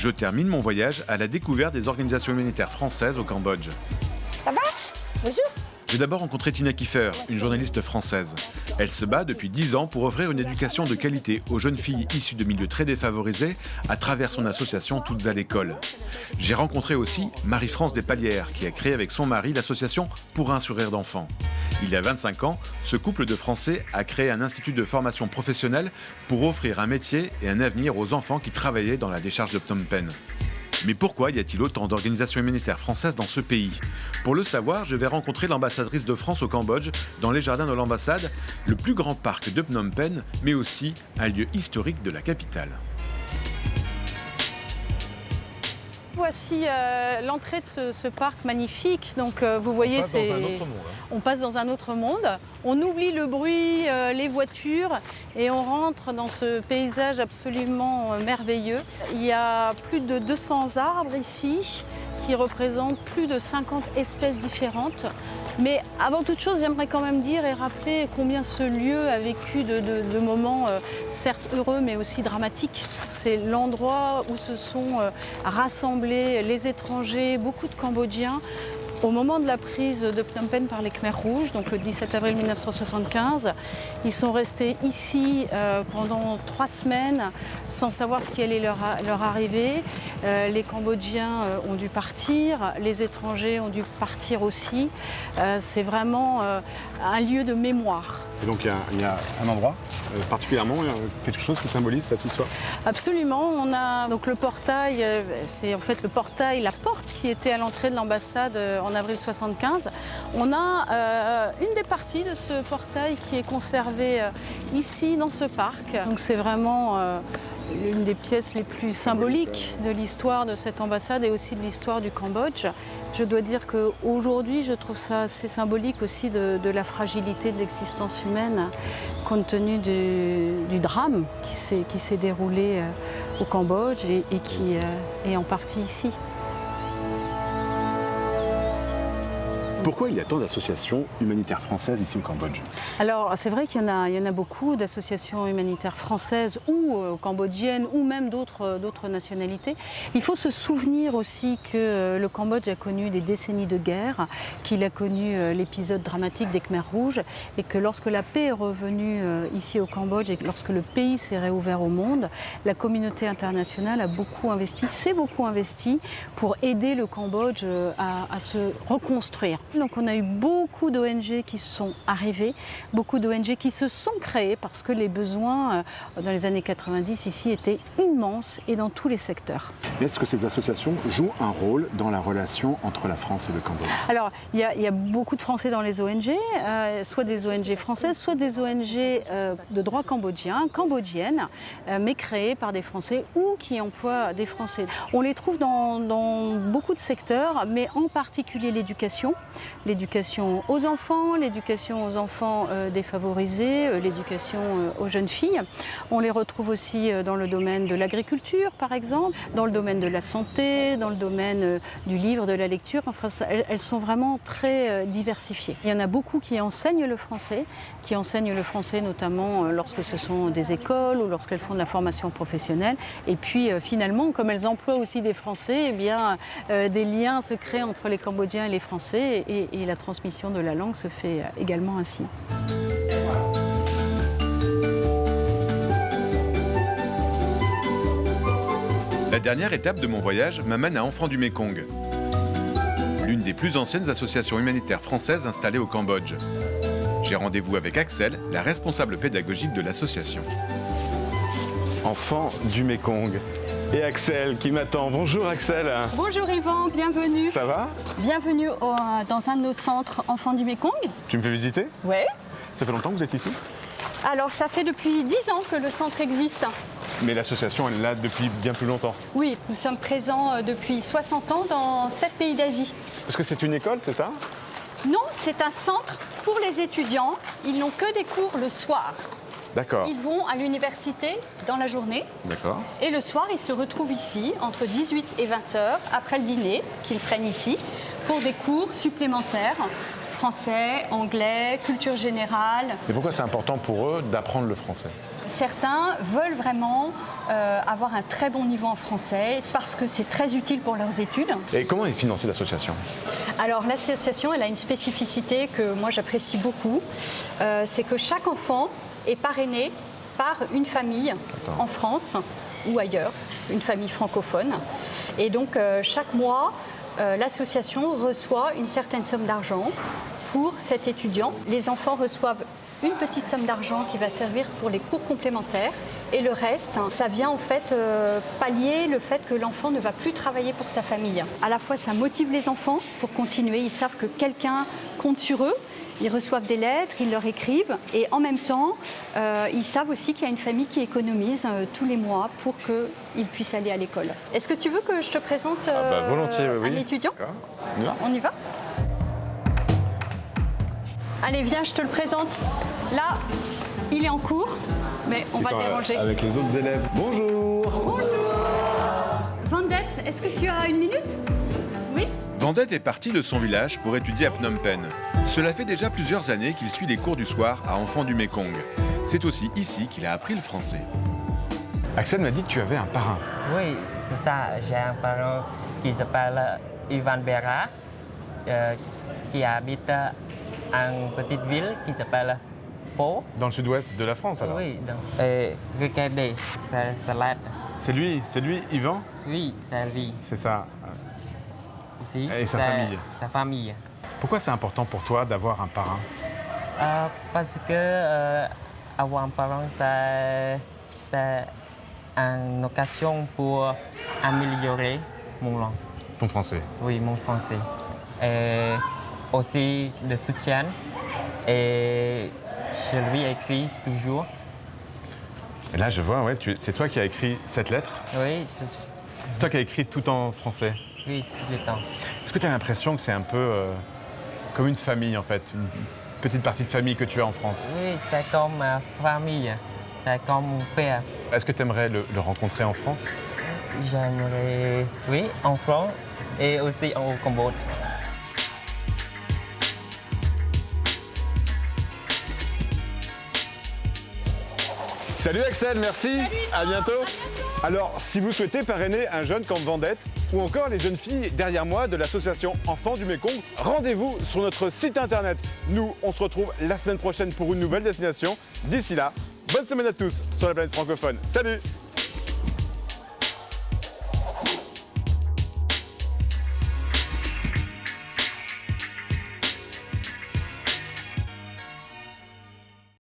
Je termine mon voyage à la découverte des organisations humanitaires françaises au Cambodge. Ça va? Bonjour. J'ai d'abord rencontré Tina Kiefer, une journaliste française. Elle se bat depuis 10 ans pour offrir une éducation de qualité aux jeunes filles issues de milieux très défavorisés à travers son association Toutes à l'école. J'ai rencontré aussi Marie-France Despalières, qui a créé avec son mari l'association Pour un sourire d'enfant. Il y a 25 ans, ce couple de Français a créé un institut de formation professionnelle pour offrir un métier et un avenir aux enfants qui travaillaient dans la décharge de Phnom Penh. Mais pourquoi y a-t-il autant d'organisations humanitaires françaises dans ce pays? Pour le savoir, je vais rencontrer l'ambassadrice de France au Cambodge, dans les jardins de l'ambassade, le plus grand parc de Phnom Penh, mais aussi un lieu historique de la capitale. Voici l'entrée de ce parc magnifique. Donc vous voyez, on passe dans un autre monde. On oublie le bruit, les voitures et on rentre dans ce paysage absolument merveilleux. Il y a plus de 200 arbres ici qui représentent plus de 50 espèces différentes. Mais avant toute chose, j'aimerais quand même dire et rappeler combien ce lieu a vécu de moments certes heureux mais aussi dramatiques. C'est l'endroit où se sont rassemblés les étrangers, beaucoup de Cambodgiens, au moment de la prise de Phnom Penh par les Khmers rouges, donc le 17 avril 1975. Ils sont restés ici pendant 3 semaines sans savoir ce qui allait leur arriver. Les Cambodgiens ont dû partir, les étrangers ont dû partir aussi. C'est vraiment un lieu de mémoire. Et donc il y a un endroit particulièrement, quelque chose qui symbolise cette histoire? Absolument, on a donc le portail, c'est en fait le portail, la porte qui était à l'entrée de l'ambassade en avril 75. On a une des parties de ce portail qui est conservée ici dans ce parc. Donc c'est vraiment une des pièces les plus symboliques de l'histoire de cette ambassade et aussi de l'histoire du Cambodge. Je dois dire qu'aujourd'hui, je trouve ça assez symbolique aussi de la fragilité de l'existence humaine, compte tenu du drame qui s'est déroulé au Cambodge et qui est en partie ici. Pourquoi il y a tant d'associations humanitaires françaises ici au Cambodge? Alors c'est vrai qu'il y en a beaucoup d'associations humanitaires françaises ou cambodgiennes ou même d'autres nationalités. Il faut se souvenir aussi que le Cambodge a connu des décennies de guerre, qu'il a connu l'épisode dramatique des Khmers rouges et que lorsque la paix est revenue ici au Cambodge et lorsque le pays s'est réouvert au monde, la communauté internationale a beaucoup investi, s'est beaucoup investi pour aider le Cambodge à se reconstruire. Donc on a eu beaucoup d'ONG qui sont arrivées, beaucoup d'ONG qui se sont créées parce que les besoins dans les années 90 ici étaient immenses et dans tous les secteurs. Est-ce que ces associations jouent un rôle dans la relation entre la France et le Cambodge? Alors il y a beaucoup de Français dans les ONG, soit des ONG françaises, soit des ONG de droit cambodgien, cambodgiennes, mais créées par des Français ou qui emploient des Français. On les trouve dans beaucoup de secteurs, mais en particulier l'éducation aux enfants défavorisés, l'éducation aux jeunes filles. On les retrouve aussi dans le domaine de l'agriculture, par exemple, dans le domaine de la santé, dans le domaine du livre, de la lecture. Enfin, elles sont vraiment très diversifiées. Il y en a beaucoup qui enseignent le français notamment lorsque ce sont des écoles ou lorsqu'elles font de la formation professionnelle. Et puis finalement, comme elles emploient aussi des Français, eh bien, des liens se créent entre les Cambodgiens et les Français et la transmission de la langue se fait également ainsi. La dernière étape de mon voyage m'amène à Enfants du Mékong, l'une des plus anciennes associations humanitaires françaises installées au Cambodge. J'ai rendez-vous avec Axel, la responsable pédagogique de l'association. Enfants du Mékong. Et Axel qui m'attend. Bonjour Axel. Bonjour Yvan, bienvenue. Ça va? Bienvenue dans un de nos centres Enfants du Mékong. Tu me fais visiter? Oui. Ça fait longtemps que vous êtes ici? Alors ça fait depuis 10 ans que le centre existe. Mais l'association elle est là depuis bien plus longtemps. Oui, nous sommes présents depuis 60 ans dans 7 pays d'Asie. Est-ce que c'est une école, c'est ça? Non, c'est un centre pour les étudiants. Ils n'ont que des cours le soir. D'accord. Ils vont à l'université dans la journée. D'accord. Et le soir, ils se retrouvent ici entre 18 et 20 heures après le dîner qu'ils prennent ici pour des cours supplémentaires. Français, anglais, culture générale. Et pourquoi c'est important pour eux d'apprendre le français? Certains veulent vraiment avoir un très bon niveau en français parce que c'est très utile pour leurs études. Et comment est financée l'association? Alors l'association, elle a une spécificité que moi j'apprécie beaucoup. C'est que chaque enfant est parrainé par une famille en France ou ailleurs, une famille francophone. Et donc chaque mois, l'association reçoit une certaine somme d'argent pour cet étudiant. Les enfants reçoivent une petite somme d'argent qui va servir pour les cours complémentaires et le reste, ça vient en fait pallier le fait que l'enfant ne va plus travailler pour sa famille. À la fois, ça motive les enfants pour continuer, ils savent que quelqu'un compte sur eux, ils reçoivent des lettres, ils leur écrivent et en même temps, ils savent aussi qu'il y a une famille qui économise tous les mois pour qu'ils puissent aller à l'école. Est-ce que tu veux que je te présente volontiers, oui. un étudiant? On y va? On y va? Allez, viens, je te le présente. Là, il est en cours, mais on va le déranger. Avec les autres élèves. Bonjour. Bonjour. Vendette, est-ce que tu as une minute? Oui. Vendette est parti de son village pour étudier à Phnom Penh. Cela fait déjà plusieurs années qu'il suit les cours du soir à Enfants du Mékong. C'est aussi ici qu'il a appris le français. Axel m'a dit que tu avais un parrain. Oui, c'est ça. J'ai un parent qui s'appelle Ivan Bera, qui habite à une petite ville qui s'appelle Pau. Dans le sud-ouest de la France, alors? Oui, regardez, c'est là. C'est lui, Yvan? Oui, c'est lui. C'est ça. Ici, Et sa famille. Sa famille. Pourquoi c'est important pour toi d'avoir un parrain? Parce que avoir un parent, c'est une occasion pour améliorer mon langue. Ton français? Oui, mon français. Et aussi le soutien. Et je lui écris toujours. Et là, je vois, ouais, c'est toi qui as écrit cette lettre? Oui, C'est toi qui as écrit tout en français? oui, tout le temps. Est-ce que tu as l'impression que c'est un peu comme une famille, en fait, une petite partie de famille que tu as en France? Oui, c'est comme ma famille, c'est comme mon père. Est-ce que tu aimerais le rencontrer en France? J'aimerais, oui, en France et aussi au Cambodge. Salut Axel, merci. À bientôt. Alors, si vous souhaitez parrainer un jeune comme Vendette ou encore les jeunes filles derrière moi de l'association Enfants du Mékong, rendez-vous sur notre site internet. Nous, on se retrouve la semaine prochaine pour une nouvelle destination. D'ici là, bonne semaine à tous sur la planète francophone. Salut!